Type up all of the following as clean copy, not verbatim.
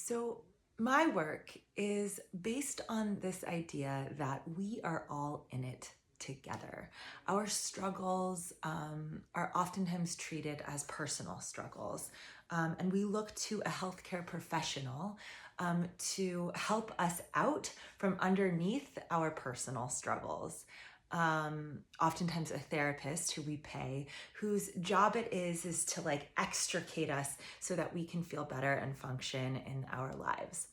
So, my work is based on this idea that we are all in it together. Our struggles are oftentimes treated as personal struggles, and we look to a healthcare professional to help us out from underneath our personal struggles. Oftentimes a therapist who we pay, whose job it is to like extricate us so that we can feel better and function in our lives.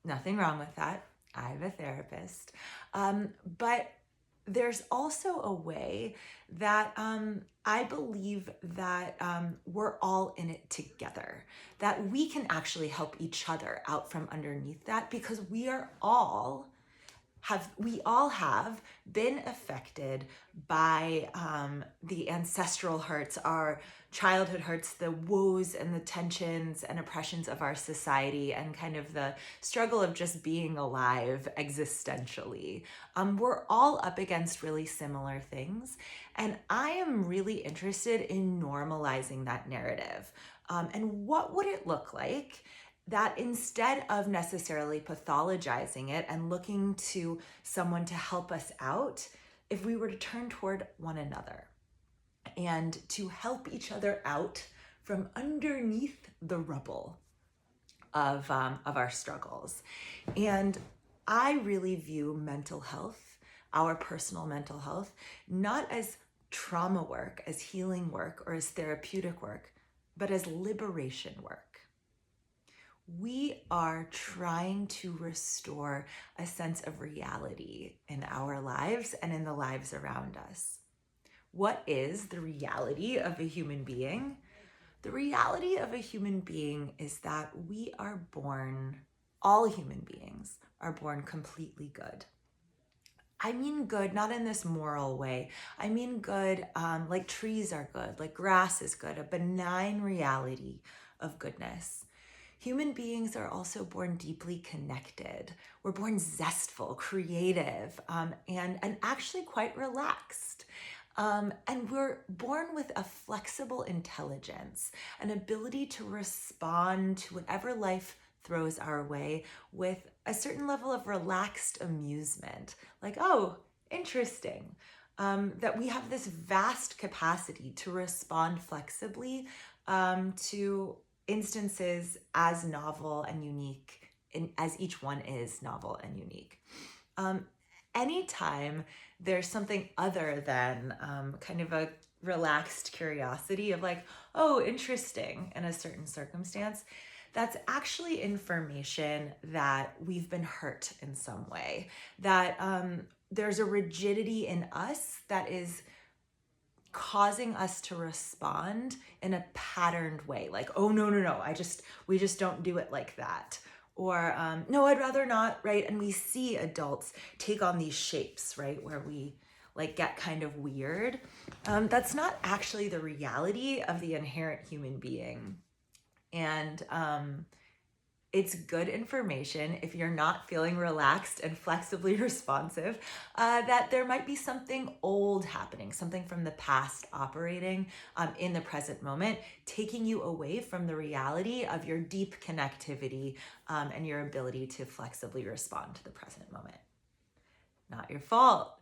Nothing wrong with that. I have a therapist. But there's also a way that I believe that we're all in it together, that we can actually help each other out from underneath that because we all have been affected by the ancestral hurts, our childhood hurts, the woes and the tensions and oppressions of our society, and kind of the struggle of just being alive existentially. We're all up against really similar things, and I am really interested in normalizing that narrative. And what would it look like that instead of necessarily pathologizing it and looking to someone to help us out, if we were to turn toward one another and to help each other out from underneath the rubble of our struggles. And I really view mental health, our personal mental health, not as trauma work, as healing work, or as therapeutic work, but as liberation work. We are trying to restore a sense of reality in our lives and in the lives around us. What is the reality of a human being? The reality of a human being is that we are born, all human beings are born completely good. I mean good, not in this moral way. I mean good, like trees are good, like grass is good, a benign reality of goodness. Human beings are also born deeply connected. We're born zestful, creative, and actually quite relaxed. And we're born with a flexible intelligence, an ability to respond to whatever life throws our way with a certain level of relaxed amusement. Like, oh, interesting. That we have this vast capacity to respond flexibly to instances as novel and unique as each one is novel and unique. Anytime there's something other than kind of a relaxed curiosity of like, oh, interesting in a certain circumstance, that's actually information that we've been hurt in some way, that there's a rigidity in us that is causing us to respond in a patterned way, like, oh, no, we just don't do it like that. Or, no, I'd rather not, right? And we see adults take on these shapes, right? Where we like get kind of weird. That's not actually the reality of the inherent human being. And it's good information if you're not feeling relaxed and flexibly responsive, that there might be something old happening, something from the past operating in the present moment, taking you away from the reality of your deep connectivity and your ability to flexibly respond to the present moment. Not your fault.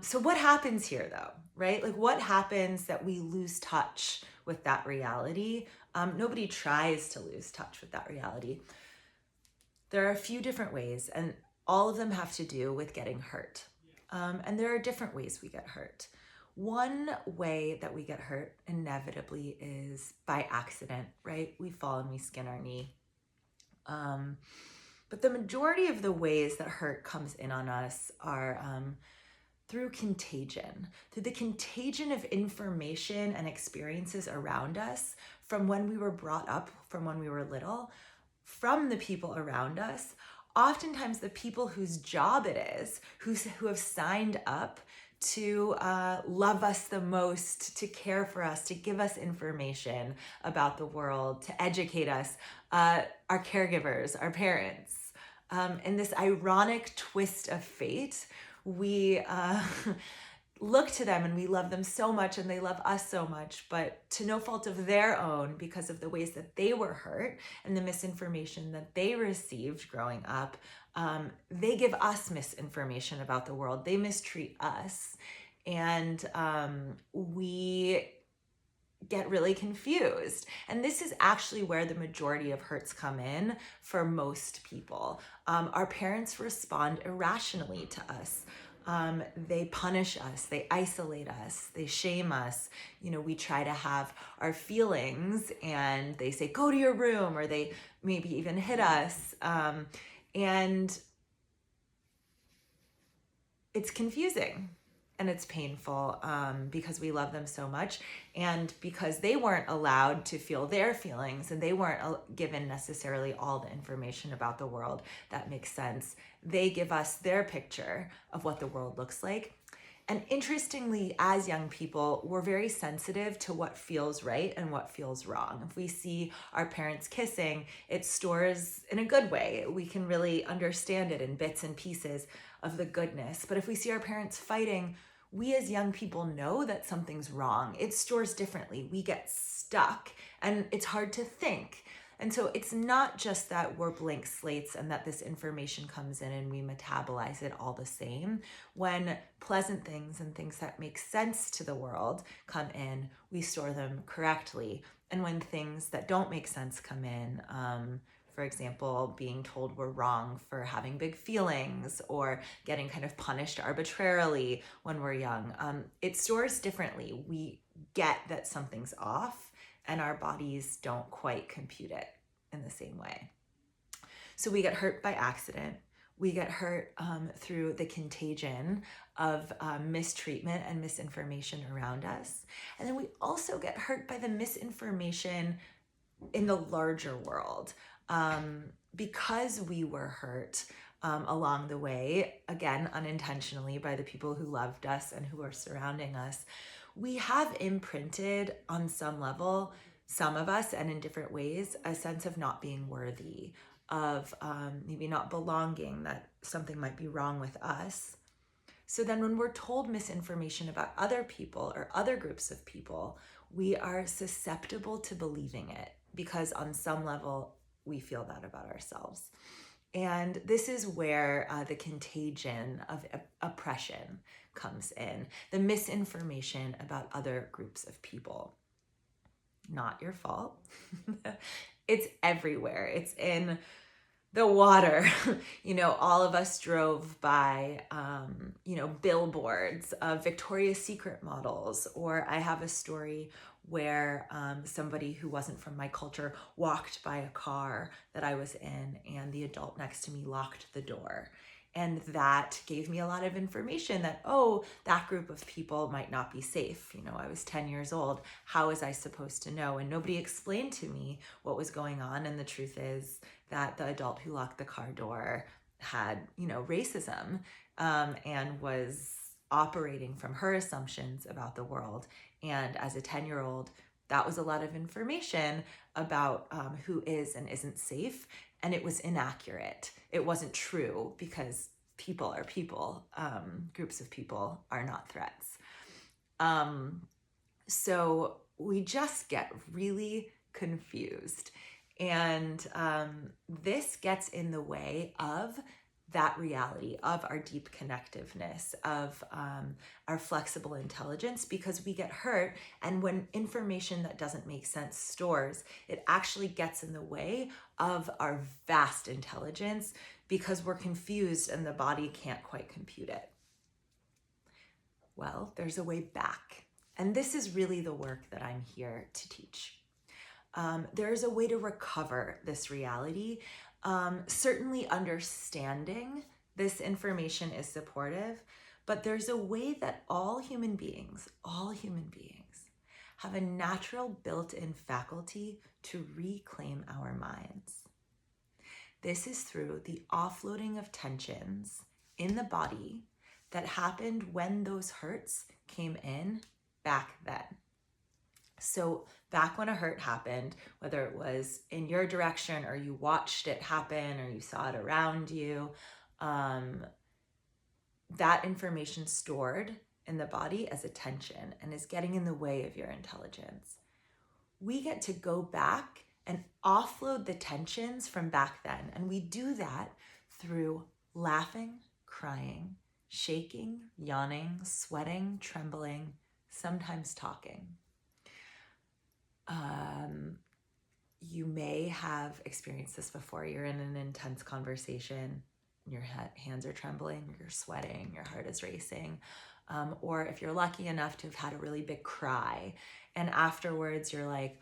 So what happens here though, right? Like what happens that we lose touch with that reality? Nobody tries to lose touch with that reality. There are a few different ways, and all of them have to do with getting hurt. And there are different ways we get hurt. One way that we get hurt inevitably is by accident, right? We fall and we skin our knee. But the majority of the ways that hurt comes in on us are through contagion, through the contagion of information and experiences around us from when we were brought up, from when we were little, from the people around us, oftentimes the people whose job it is, who have signed up to love us the most, to care for us, to give us information about the world, to educate us, our caregivers, our parents. In this ironic twist of fate, we look to them and we love them so much and they love us so much, but to no fault of their own, because of the ways that they were hurt and the misinformation that they received growing up, they give us misinformation about the world. They mistreat us. And we get really confused. And this is actually where the majority of hurts come in for most people. Our parents respond irrationally to us. They punish us, they isolate us, they shame us. We try to have our feelings and they say, go to your room, or they maybe even hit us. And it's confusing. And it's painful because we love them so much, and because they weren't allowed to feel their feelings and they weren't given necessarily all the information about the world that makes sense. They give us their picture of what the world looks like. And interestingly, as young people, we're very sensitive to what feels right and what feels wrong. If we see our parents kissing, it stores in a good way. We can really understand it in bits and pieces of the goodness. But if we see our parents fighting, we as young people know that something's wrong. It stores differently. We get stuck and it's hard to think. And so it's not just that we're blank slates and that this information comes in and we metabolize it all the same. When pleasant things and things that make sense to the world come in, we store them correctly. And when things that don't make sense come in, for example, being told we're wrong for having big feelings or getting kind of punished arbitrarily when we're young, it stores differently. We get that something's off and our bodies don't quite compute it in the same way. So we get hurt by accident. We get hurt through the contagion of mistreatment and misinformation around us. And then we also get hurt by the misinformation in the larger world. Because we were hurt along the way, again, unintentionally, by the people who loved us and who are surrounding us, we have imprinted on some level, some of us, and in different ways, a sense of not being worthy, of maybe not belonging, that something might be wrong with us. So then when we're told misinformation about other people or other groups of people, we are susceptible to believing it because on some level, we feel that about ourselves. And this is where the contagion of oppression comes in, the misinformation about other groups of people. Not your fault. It's everywhere. It's in the water. All of us drove by, billboards of Victoria's Secret models, or I have a story where somebody who wasn't from my culture walked by a car that I was in and the adult next to me locked the door. And that gave me a lot of information that, that group of people might not be safe. I was 10 years old. How was I supposed to know? And nobody explained to me what was going on. And the truth is that the adult who locked the car door had, racism and was operating from her assumptions about the world. And as a 10-year-old, that was a lot of information about who is and isn't safe. And it was inaccurate. It wasn't true because people are people. Groups of people are not threats. So we just get really confused. And this gets in the way of that reality, of our deep connectiveness, of our flexible intelligence, because we get hurt. And when information that doesn't make sense stores, it actually gets in the way of our vast intelligence because we're confused and the body can't quite compute it. Well, there's a way back. And this is really the work that I'm here to teach. There's a way to recover this reality. Certainly understanding this information is supportive, but there's a way that all human beings have a natural built-in faculty to reclaim our minds. This is through the offloading of tensions in the body that happened when those hurts came in back then. So back when a hurt happened, whether it was in your direction or you watched it happen or you saw it around you, that information stored in the body as a tension and is getting in the way of your intelligence. We get to go back and offload the tensions from back then. And we do that through laughing, crying, shaking, yawning, sweating, trembling, sometimes talking. You may have experienced this before. You're in an intense conversation, your hands are trembling, you're sweating, your heart is racing. Or if you're lucky enough to have had a really big cry, and afterwards you're like,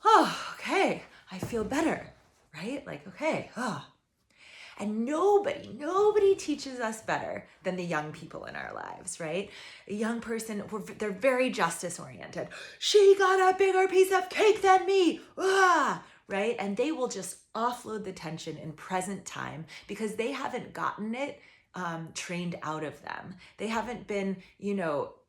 oh, okay, I feel better, right? Like, okay, oh. And nobody teaches us better than the young people in our lives, right? A young person, they're very justice oriented. She got a bigger piece of cake than me, right? And they will just offload the tension in present time because they haven't gotten it trained out of them. They haven't been,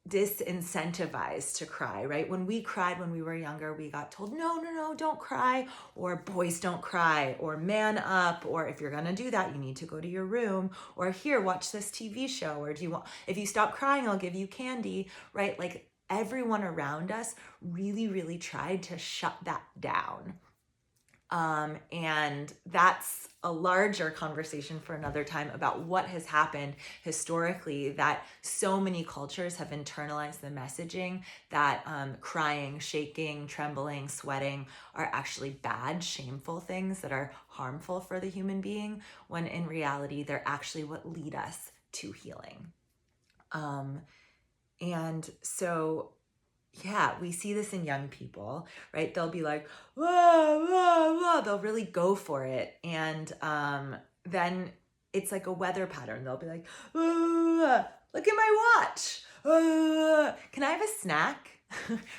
disincentivized to cry, right? When we cried when we were younger, we got told, no, don't cry, or boys don't cry, or man up, or if you're gonna do that, you need to go to your room, or here, watch this TV show, or if you stop crying, I'll give you candy, right? Like everyone around us really tried to shut that down. And that's a larger conversation for another time about what has happened historically, that so many cultures have internalized the messaging that crying, shaking, trembling, sweating are actually bad, shameful things that are harmful for the human being, when in reality, they're actually what lead us to healing. And so yeah, we see this in young people, right? They'll be like, whoa, whoa, whoa. They'll really go for it. And then it's like a weather pattern. They'll be like, look at my watch. Can I have a snack?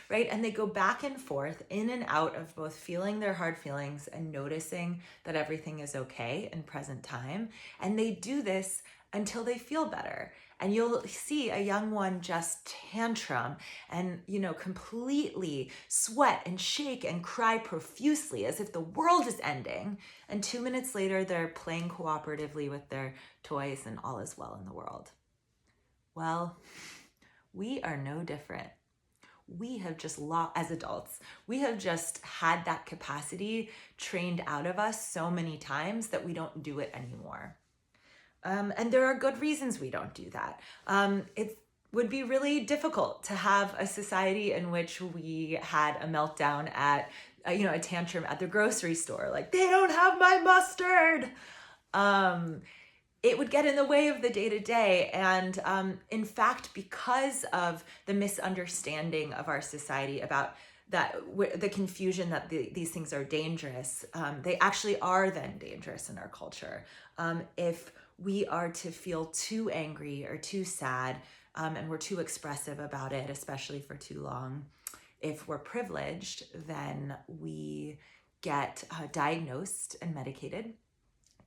Right? And they go back and forth in and out of both feeling their hard feelings and noticing that everything is okay in present time. And they do this until they feel better. And you'll see a young one just tantrum and, completely sweat and shake and cry profusely as if the world is ending. And 2 minutes later, they're playing cooperatively with their toys and all is well in the world. Well, we are no different. We have just as adults, we have just had that capacity trained out of us so many times that we don't do it anymore. And there are good reasons we don't do that. It would be really difficult to have a society in which we had a meltdown at, a tantrum at the grocery store, like, they don't have my mustard. It would get in the way of the day-to-day. And in fact, because of the misunderstanding of our society about that, the confusion that these things are dangerous, they actually are then dangerous in our culture. If we are to feel too angry or too sad, and we're too expressive about it, especially for too long, if we're privileged, then we get diagnosed and medicated.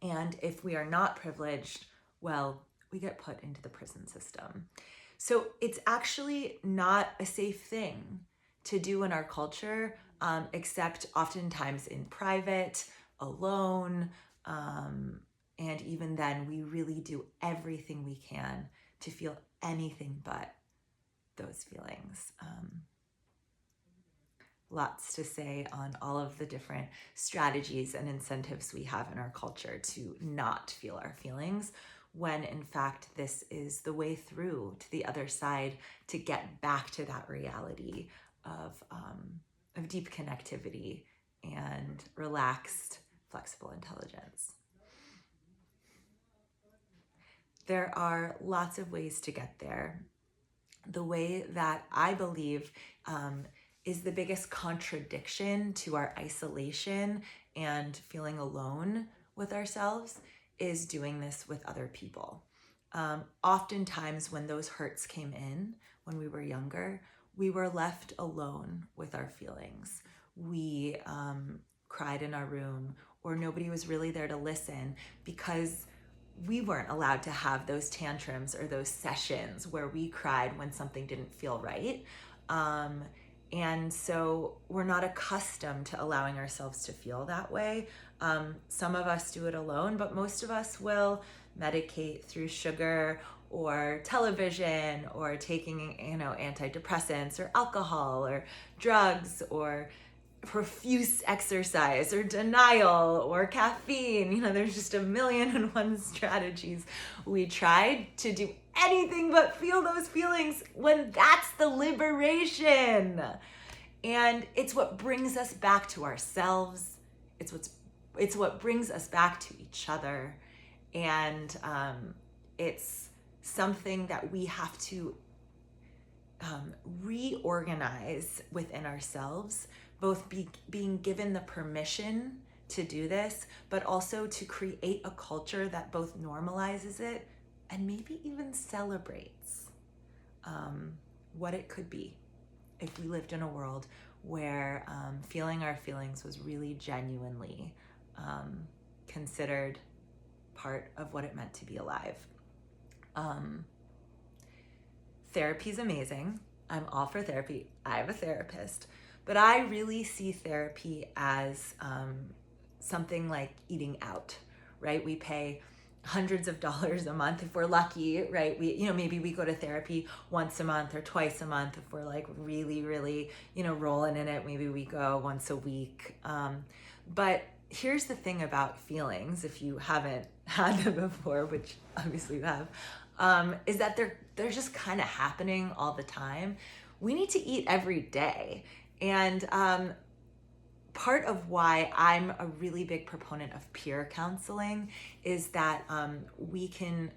And if we are not privileged, well, we get put into the prison system. So it's actually not a safe thing to do in our culture, except oftentimes in private, alone, and even then, we really do everything we can to feel anything but those feelings. Lots to say on all of the different strategies and incentives we have in our culture to not feel our feelings, when in fact, this is the way through to the other side to get back to that reality of deep connectivity and relaxed, flexible intelligence. There are lots of ways to get there. The way that I believe is the biggest contradiction to our isolation and feeling alone with ourselves is doing this with other people. Oftentimes when those hurts came in when we were younger, we were left alone with our feelings. We cried in our room, or nobody was really there to listen because we weren't allowed to have those tantrums or those sessions where we cried when something didn't feel right. And so we're not accustomed to allowing ourselves to feel that way. Some of us do it alone, but most of us will medicate through sugar or television or taking, antidepressants or alcohol or drugs or profuse exercise or denial or caffeine. There's just a million and one strategies. We tried to do anything but feel those feelings when that's the liberation. And it's what brings us back to ourselves. It's what brings us back to each other. And it's something that we have to reorganize within ourselves, both being given the permission to do this, but also to create a culture that both normalizes it and maybe even celebrates what it could be if we lived in a world where feeling our feelings was really genuinely considered part of what it meant to be alive. Therapy's amazing. I'm all for therapy. I have a therapist, but I really see therapy as something like eating out, right? We pay hundreds of dollars a month if we're lucky, right? Maybe we go to therapy once a month or twice a month if we're like really, really, rolling in it. Maybe we go once a week. But here's the thing about feelings, if you haven't had them before, which obviously you have, is that they're just kind of happening all the time. We need to eat every day. And part of why I'm a really big proponent of peer counseling is that we can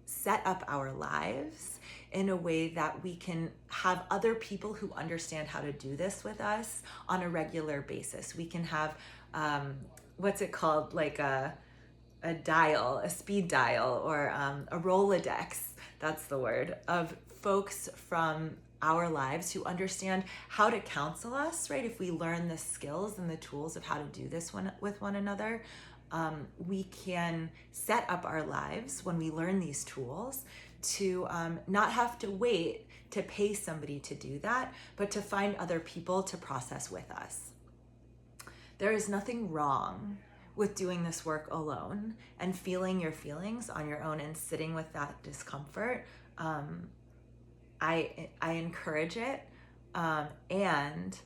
set up our lives in a way that we can have other people who understand how to do this with us on a regular basis. We can have, what's it called? Like a dial, a speed dial, or a Rolodex, that's the word, of folks from our lives who understand how to counsel us, right? If we learn the skills and the tools of how to do this with one another, we can set up our lives when we learn these tools to not have to wait to pay somebody to do that, but to find other people to process with us. There is nothing wrong with doing this work alone and feeling your feelings on your own and sitting with that discomfort. I encourage it. And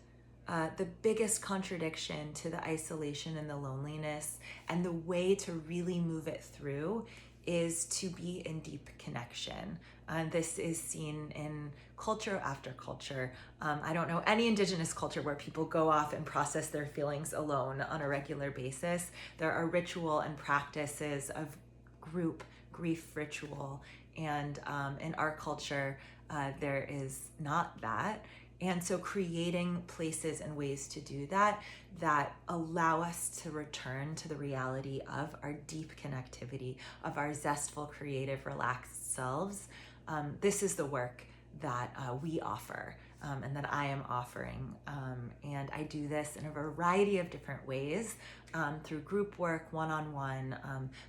the biggest contradiction to the isolation and the loneliness and the way to really move it through is to be in deep connection. And this is seen in culture after culture. I don't know any indigenous culture where people go off and process their feelings alone on a regular basis. There are ritual and practices of group grief ritual. And in our culture, there is not that. And so creating places and ways to do that allow us to return to the reality of our deep connectivity, of our zestful, creative, relaxed selves. This is the work that we offer and that I am offering. And I do this in a variety of different ways, through group work, one-on-one,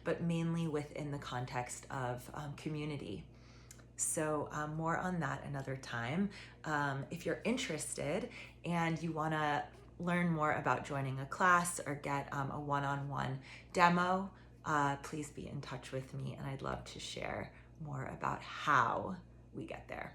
but mainly within the context of community. So more on that another time. If you're interested and you want to learn more about joining a class or get a one-on-one demo, please be in touch with me, and I'd love to share more about how we get there.